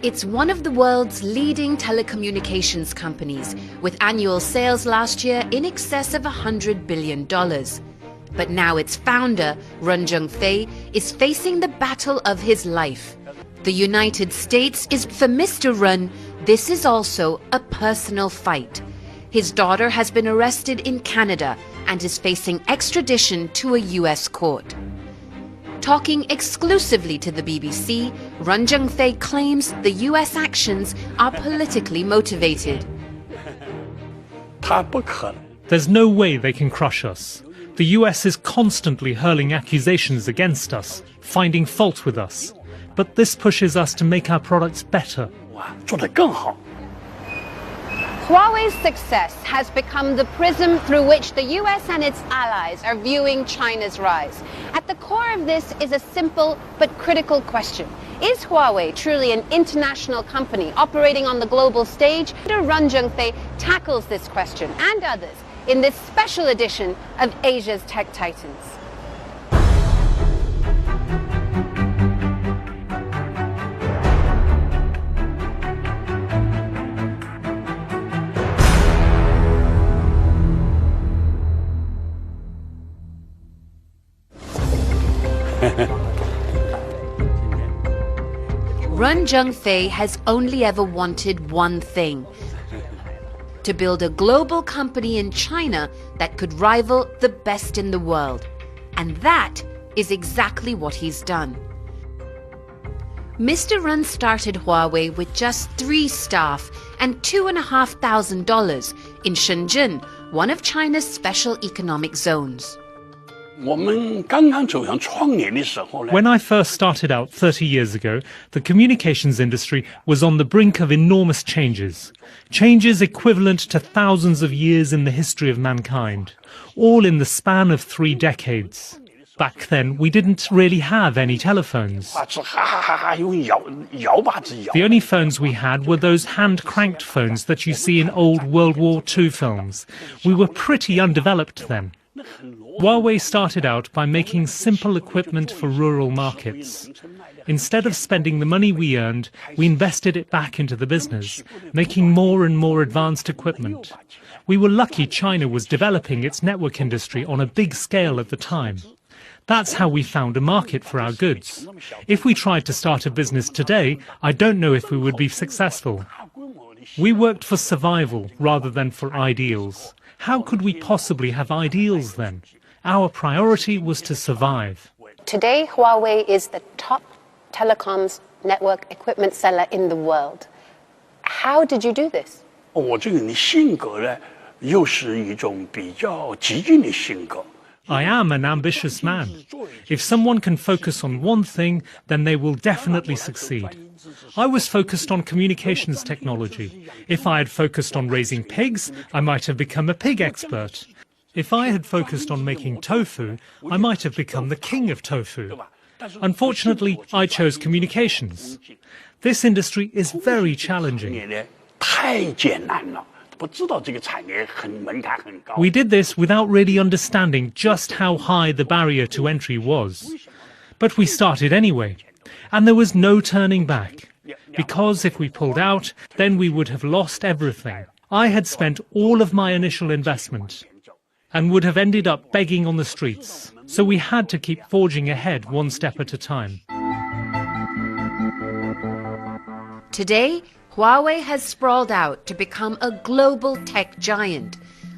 It's one of the world's leading telecommunications companies, with annual sales last year in excess of $100 billion. But now its founder,任正非, is facing the battle of his life. The United States is for Mr. Ren. This is also a personal fight. His daughter has been arrested in Canada and is facing extradition to a US court. Talking exclusively to the BBC,任正非claims the US actions are politically motivated. There's no way they can crush us. The US is constantly hurling accusations against us, finding fault with us. But this pushes us to make our products better. Huawei's success has become the prism through which the US and its allies are viewing China's rise. At the core of this is a simple but critical question. Is Huawei truly an international company operating on the global stage?任正非tackles this question and others in this special edition of Asia's Tech Titans.任正非has only ever wanted one thing: to build a global company in China that could rival the best in the world. And that is exactly what he's done. Mr. Ren started Huawei with just 3 staff and $2,500 in Shenzhen, one of China's special economic zones. When I first started out 30 years ago, the communications industry was on the brink of enormous changes. Changes equivalent to thousands of years in the history of mankind, all in the span of 3 decades. Back then, we didn't really have any telephones. The only phones we had were those hand-cranked phones that you see in old World War II films. We were pretty undeveloped then. Huawei started out by making simple equipment for rural markets. Instead of spending the money we earned, we invested it back into the business, making more and more advanced equipment. We were lucky China was developing its network industry on a big scale at the time. That's how we found a market for our goods. If we tried to start a business today, I don't know if we would be successful. We worked for survival rather than for ideals. How could we possibly have ideals then? Our priority was to survive. Today, Huawei is the top telecoms network equipment seller in the world. How did you do this? I am an ambitious man. If someone can focus on one thing, then they will definitely succeed. I was focused on communications technology. If I had focused on raising pigs, I might have become a pig expert. If I had focused on making tofu, I might have become the king of tofu. Unfortunately, I chose communications. This industry is very challenging. We did this without really understanding just how high the barrier to entry was. But we started anyway, and there was no turning back. Because if we pulled out, then we would have lost everything. I had spent all of my initial investment and would have ended up begging on the streets. So we had to keep forging ahead one step at a time. Today, Huawei has sprawled out to become a global tech giant.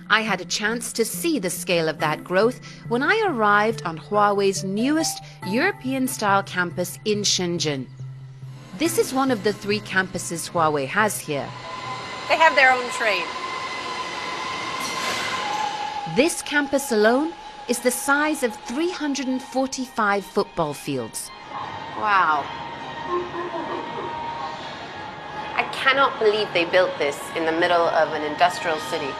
I had a chance to see the scale of that growth when I arrived on Huawei's newest European-style campus in Shenzhen. This is one of the 3 campuses Huawei has here. They have their own train. This campus alone is the size of 345 football fields. Wow. I cannot believe they built this in the middle of an industrial city.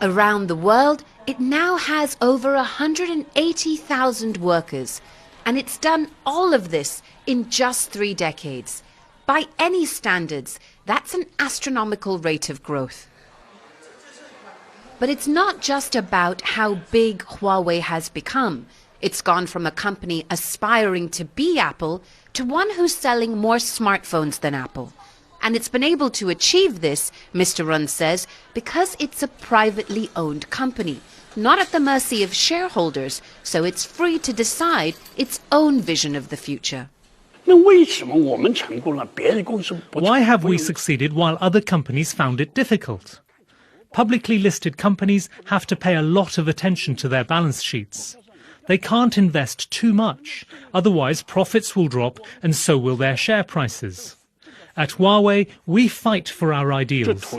Around the world, it now has over 180,000 workers, and it's done all of this in just 3 decades. By any standards, that's an astronomical rate of growth. But it's not just about how big Huawei has become. It's gone from a company aspiring to be Apple to one who's selling more smartphones than Apple. And it's been able to achieve this, Mr. Run says, because it's a privately owned company, not at the mercy of shareholders, so it's free to decide its own vision of the future. Why have we succeeded while other companies found it difficult? Publicly listed companies have to pay a lot of attention to their balance sheets. They can't invest too much, otherwise profits will drop and so will their share prices. At Huawei, we fight for our ideals.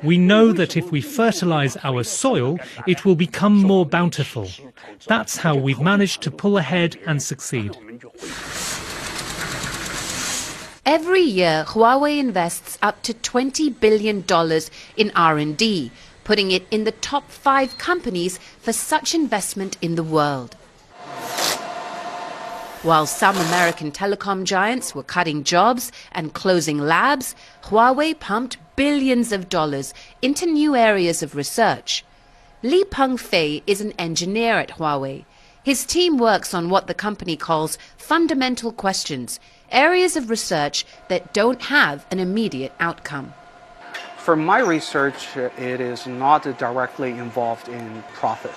We know that if we fertilize our soil, it will become more bountiful. That's how we've managed to pull ahead and succeed. Every year, Huawei invests up to $20 billion in R&D, putting it in the top 5 companies for such investment in the world. While some American telecom giants were cutting jobs and closing labs, Huawei pumped billions of dollars into new areas of research. Li Pengfei is an engineer at Huawei. His team works on what the company calls fundamental questions, areas of research that don't have an immediate outcome. For my research, it is not directly involved in profit.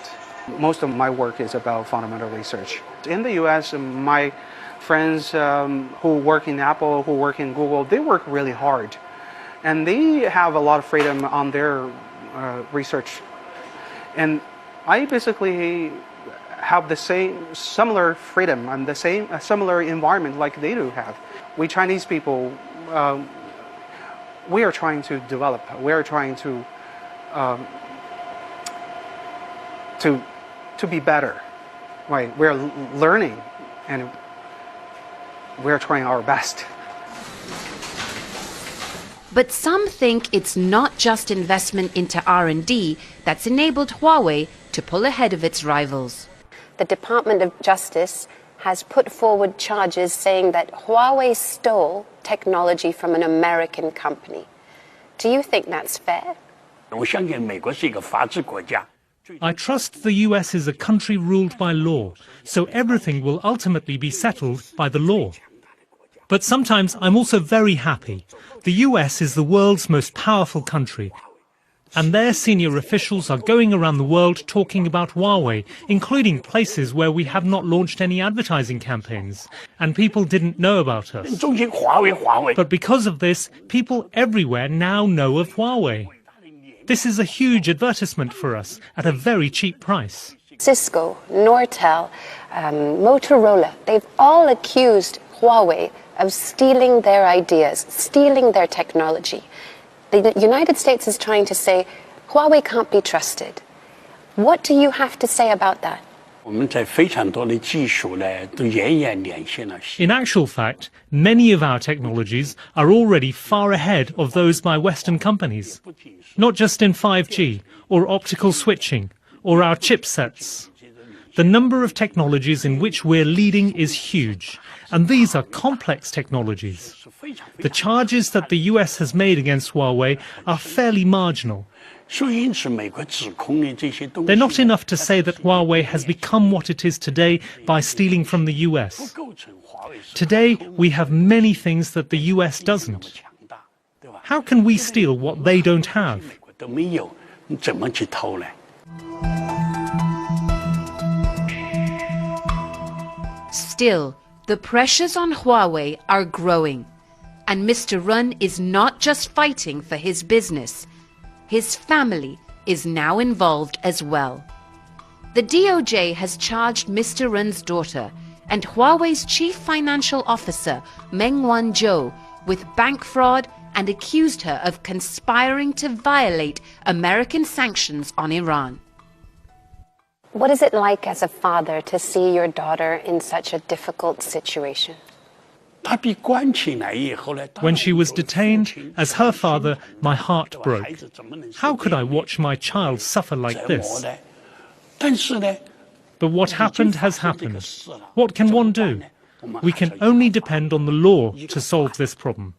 Most of my work is about fundamental research. In the US, my friends who work in Apple, who work in Google, they work really hard. And they have a lot of freedom on their research. And I basically have the same similar freedom and the same similar environment like they do have. We Chinese people, we are trying to develop. We are trying to be better, right? We're learning, and we're trying our best. But some think it's not just investment into R&D that's enabled Huawei to pull ahead of its rivals. The Department of Justice has put forward charges saying that Huawei stole technology from an American company. Do you think that's fair? I trust the US is a country ruled by law, so everything will ultimately be settled by the law. But sometimes I'm also very happy. The US is the world's most powerful country, and their senior officials are going around the world talking about Huawei, including places where we have not launched any advertising campaigns, and people didn't know about us. But because of this, people everywhere now know of Huawei. This is a huge advertisement for us at a very cheap price. Cisco, Nortel, Motorola, they've all accused Huawei of stealing their ideas, stealing their technology. The United States is trying to say Huawei can't be trusted. What do you have to say about that? In actual fact, many of our technologies are already far ahead of those by Western companies, not just in 5G or optical switching or our chipsets. The number of technologies in which we're leading is huge, and these are complex technologies. The charges that the US has made against Huawei are fairly marginal. They're not enough to say that Huawei has become what it is today by stealing from the US. Today, we have many things that the US doesn't. How can we steal what they don't have? Still, the pressures on Huawei are growing. And Mr. Run is not just fighting for his business. His family is now involved as well. The DOJ has charged Mr. Run's daughter and Huawei's chief financial officer, Meng Wanzhou, with bank fraud and accused her of conspiring to violate American sanctions on Iran. What is it like as a father to see your daughter in such a difficult situation? When she was detained, as her father, my heart broke. How could I watch my child suffer like this? But what happened has happened. What can one do? We can only depend on the law to solve this problem.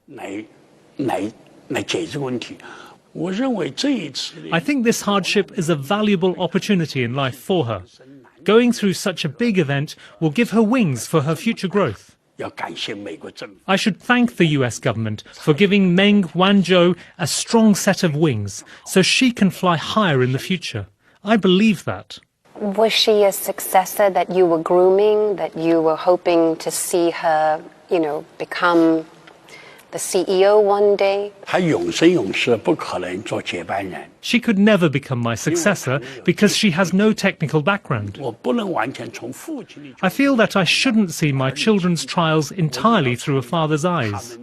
I think this hardship is a valuable opportunity in life for her. Going through such a big event will give her wings for her future growth. I should thank the US government for giving Meng Wanzhou a strong set of wings so she can fly higher in the future. I believe that. Was she a successor that you were grooming, that you were hoping to see her, become the CEO one day? She could never become my successor because she has no technical background. I feel that I shouldn't see my children's trials entirely through a father's eyes.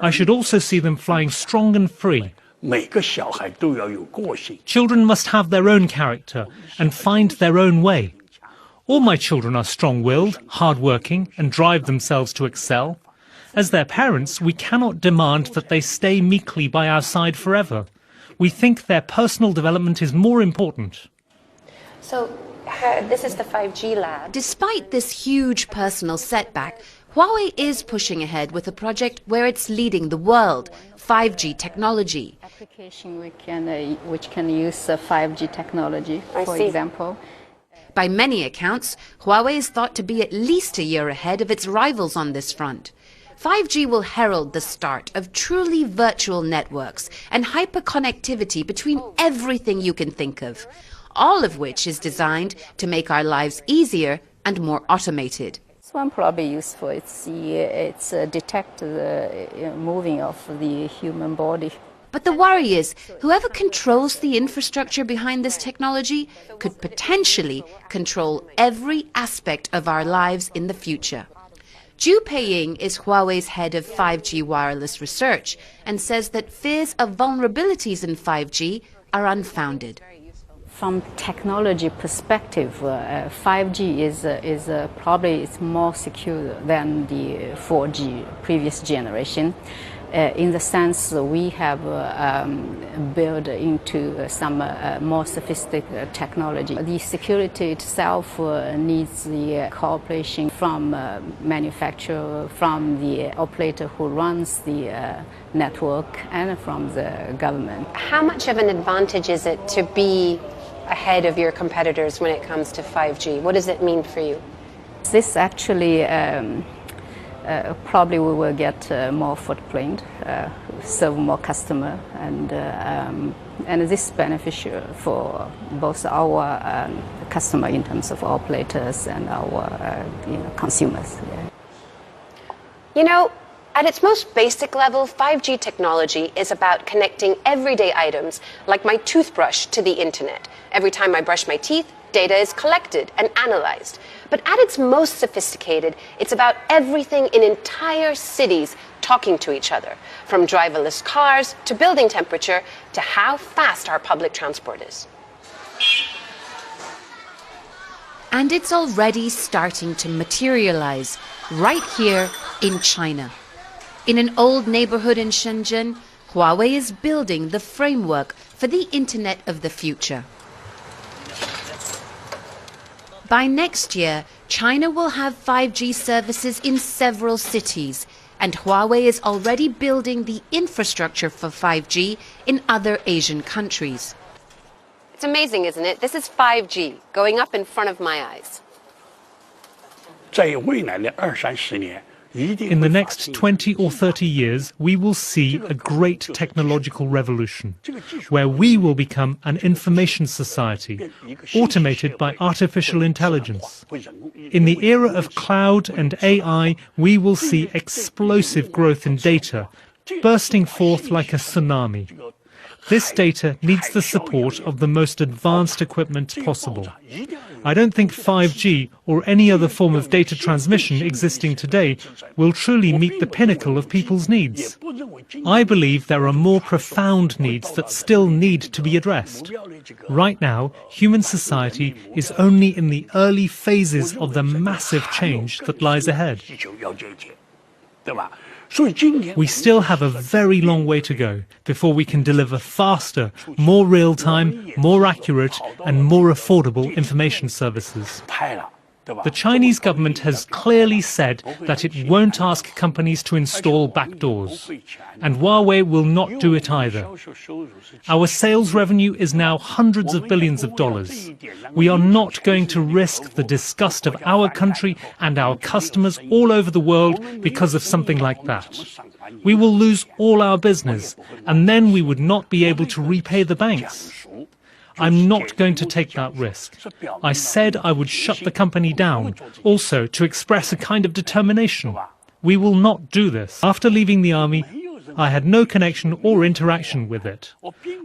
I should also see them flying strong and free. Children must have their own character and find their own way. All my children are strong-willed, hard-working, and drive themselves to excel. As their parents, we cannot demand that they stay meekly by our side forever. We think their personal development is more important. So, this is the 5G lab. Despite this huge personal setback, Huawei is pushing ahead with a project where it's leading the world, 5G technology. Application which can use 5G technology, for example. By many accounts, Huawei is thought to be at least a year ahead of its rivals on this front. 5G will herald the start of truly virtual networks and hyperconnectivity between everything you can think of, all of which is designed to make our lives easier and more automated. This one probably useful. It's detect the moving of the human body. But the worry is, whoever controls the infrastructure behind this technology could potentially control every aspect of our lives in the future. Zhu Peiying is Huawei's head of 5G wireless research and says that fears of vulnerabilities in 5G are unfounded. From technology perspective, 5G is probably more secure than the 4G previous generation. In the sense we have built into some more sophisticated technology. The security itself needs the cooperation from manufacturer, from the operator who runs the network, and from the government. How much of an advantage is it to be ahead of your competitors when it comes to 5G? What does it mean for you? This actually probably we will get more footprint, serve more customer, and this is beneficial for both our customer in terms of operators and our consumers. Yeah. At its most basic level, 5G technology is about connecting everyday items like my toothbrush to the internet. Every time I brush my teeth, data is collected and analyzed. But at its most sophisticated, it's about everything in entire cities talking to each other, from driverless cars to building temperature to how fast our public transport is. And it's already starting to materialize right here in China. In an old neighborhood in Shenzhen, Huawei is building the framework for the Internet of the future. By next year, China will have 5G services in several cities, and Huawei is already building the infrastructure for 5G in other Asian countries. It's amazing, isn't it? This is 5G going up in front of my eyes. In the next 20 or 30 years, we will see a great technological revolution, where we will become an information society, automated by artificial intelligence. In the era of cloud and AI, we will see explosive growth in data, bursting forth like a tsunami. This data needs the support of the most advanced equipment possible. I don't think 5G or any other form of data transmission existing today will truly meet the pinnacle of people's needs. I believe there are more profound needs that still need to be addressed. Right now, human society is only in the early phases of the massive change that lies ahead. We still have a very long way to go before we can deliver faster, more real-time, more accurate and more affordable information services. The Chinese government has clearly said that it won't ask companies to install backdoors, and Huawei will not do it either. Our sales revenue is now hundreds of billions of dollars. We are not going to risk the disgust of our country and our customers all over the world because of something like that. We will lose all our business, and then we would not be able to repay the banks. I'm not going to take that risk. I said I would shut the company down, also to express a kind of determination. We will not do this. After leaving the army, I had no connection or interaction with it.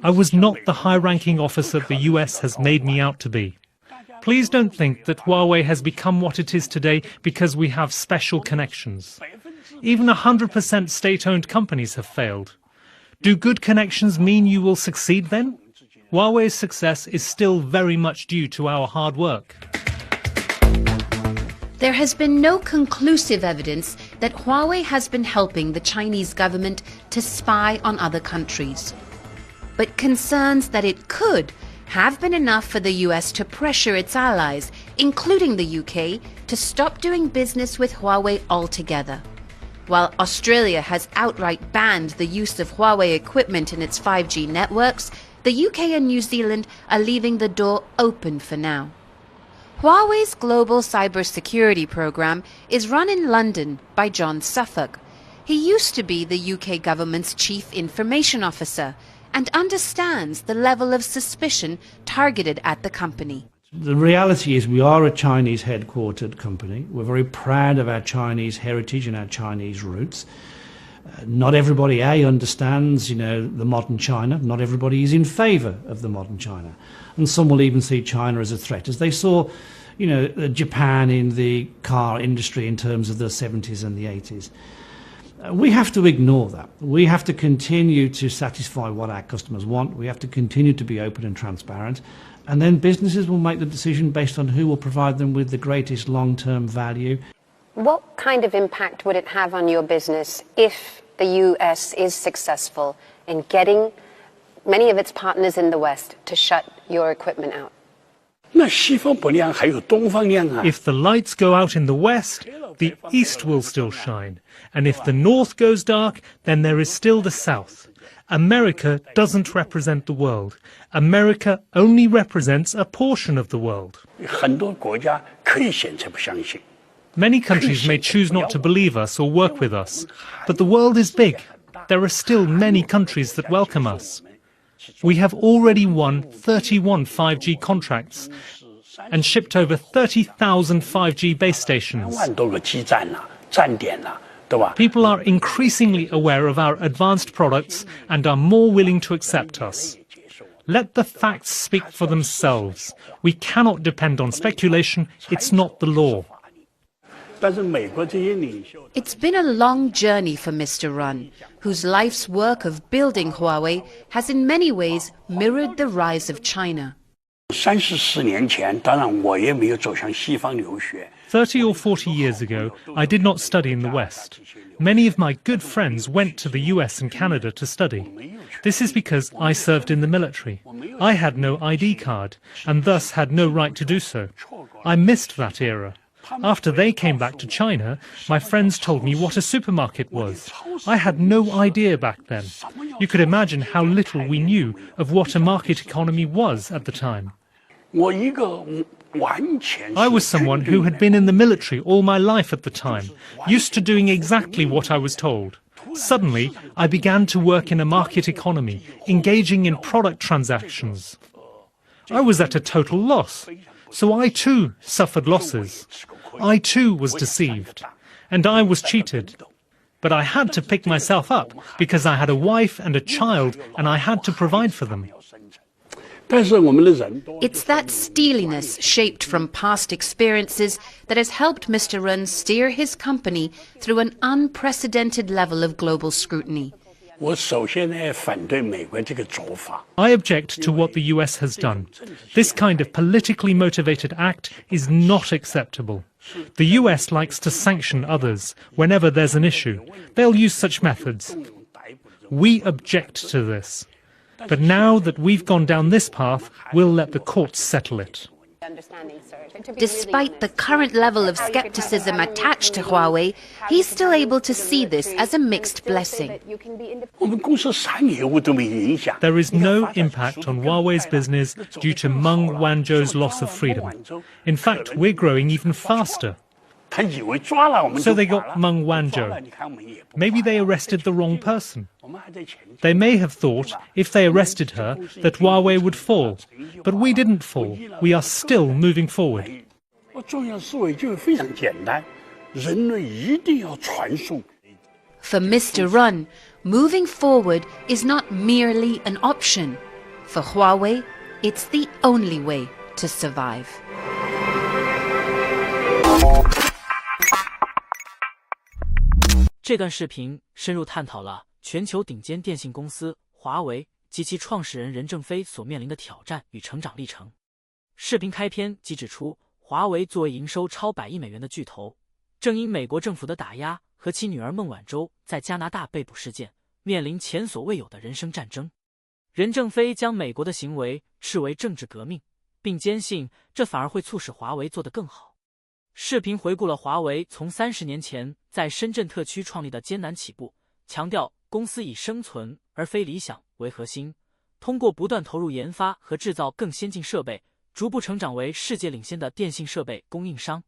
I was not the high-ranking officer the US has made me out to be. Please don't think that Huawei has become what it is today because we have special connections. Even 100% state-owned companies have failed. Do good connections mean you will succeed then? Huawei's success is still very much due to our hard work. There has been no conclusive evidence that Huawei has been helping the Chinese government to spy on other countries. But concerns that it could have been enough for the US to pressure its allies, including the UK, to stop doing business with Huawei altogether. While Australia has outright banned the use of Huawei equipment in its 5G networks, the UK and New Zealand are leaving the door open for now. Huawei's global cybersecurity program is run in London by John Suffolk. He used to be the UK government's chief information officer and understands the level of suspicion targeted at the company. The reality is we are a Chinese headquartered company. We're very proud of our Chinese heritage and our Chinese roots. Not everybody, understands, the modern China. Not everybody is in favour of the modern China. And some will even see China as a threat, as they saw, Japan in the car industry in terms of the 70s and the 80s. We have to ignore that. We have to continue to satisfy what our customers want. We have to continue to be open and transparent. And then businesses will make the decision based on who will provide them with the greatest long-term value. What kind of impact would it have on your business if the US is successful in getting many of its partners in the West to shut your equipment out? If the lights go out in the West, the East will still shine. And if the North goes dark, then there is still the South. America doesn't represent the world. America only represents a portion of the world. Many countries may choose not to believe us or work with us, but the world is big. There are still many countries that welcome us. We have already won 31 5G contracts and shipped over 30,000 5G base stations. People are increasingly aware of our advanced products and are more willing to accept us. Let the facts speak for themselves. We cannot depend on speculation. It's not the law. It's been a long journey for Mr. Run, whose life's work of building Huawei has in many ways mirrored the rise of China. 30 or 40 years ago, I did not study in the West. Many of my good friends went to the US and Canada to study. This is because I served in the military. I had no ID card, and thus had no right to do so. I missed that era. After they came back to China, my friends told me what a supermarket was. I had no idea back then. You could imagine how little we knew of what a market economy was at the time. I was someone who had been in the military all my life at the time, used to doing exactly what I was told. Suddenly, I began to work in a market economy, engaging in product transactions. I was at a total loss. So I too suffered losses. I too was deceived. And I was cheated. But I had to pick myself up because I had a wife and a child and I had to provide for them. It's that steeliness shaped from past experiences that has helped Mr. Run steer his company through an unprecedented level of global scrutiny. I object to what the US has done. This kind of politically motivated act is not acceptable. The US likes to sanction others whenever there's an issue. They'll use such methods. We object to this. But now that we've gone down this path, we'll let the courts settle it. Despite the current level of skepticism attached to Huawei, he's still able to see this as a mixed blessing. There is no impact on Huawei's business due to Meng Wanzhou's loss of freedom. In fact, we're growing even faster. So they got Meng Wanzhou. Maybe they arrested the wrong person. They may have thought, if they arrested her, that Huawei would fall. But we didn't fall. We are still moving forward. For Mr. Run, moving forward is not merely an option. For Huawei, it's the only way to survive. 这段视频深入探讨了全球顶尖电信公司华为及其创始人任正非所面临的挑战与成长历程。视频开篇即指出，华为作为营收超100亿美元的巨头，正因美国政府的打压和其女儿孟晚舟在加拿大被捕事件，面临前所未有的人生战争。任正非将美国的行为斥为政治革命，并坚信这反而会促使华为做得更好。视频回顾了华为从30年前在深圳特区创立的艰难起步，强调公司以生存而非理想为核心，通过不断投入研发和制造更先进设备，逐步成长为世界领先的电信设备供应商。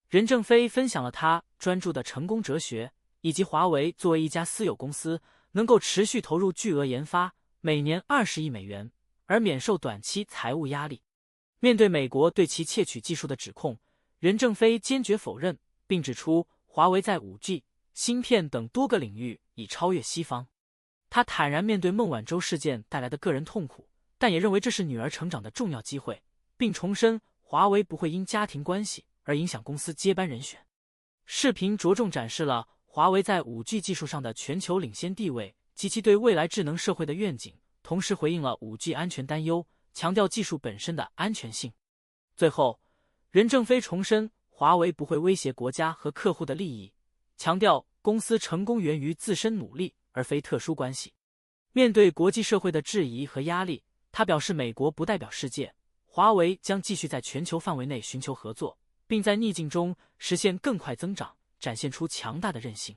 任正非分享了他专注的成功哲学，以及华为作为一家私有公司能够持续投入巨额研发，每年20亿美元，而免受短期财务压力。面对美国对其窃取技术的指控，任正非坚决否认，并指出华为在5G、芯片等多个领域已超越西方。他坦然面对孟晚舟事件带来的个人痛苦，但也认为这是女儿成长的重要机会，并重申华为不会因家庭关系而影响公司接班人选。视频着重展示了华为在5G 技术上的全球领先地位及其对未来智能社会的愿景，同时回应了5G 安全担忧，强调技术本身的安全性。最后，任正非重申华为不会威胁国家和客户的利益，强调公司成功源于自身努力而非特殊关系。面对国际社会的质疑和压力，他表示美国不代表世界，华为将继续在全球范围内寻求合作，并在逆境中实现更快增长，展现出强大的韧性。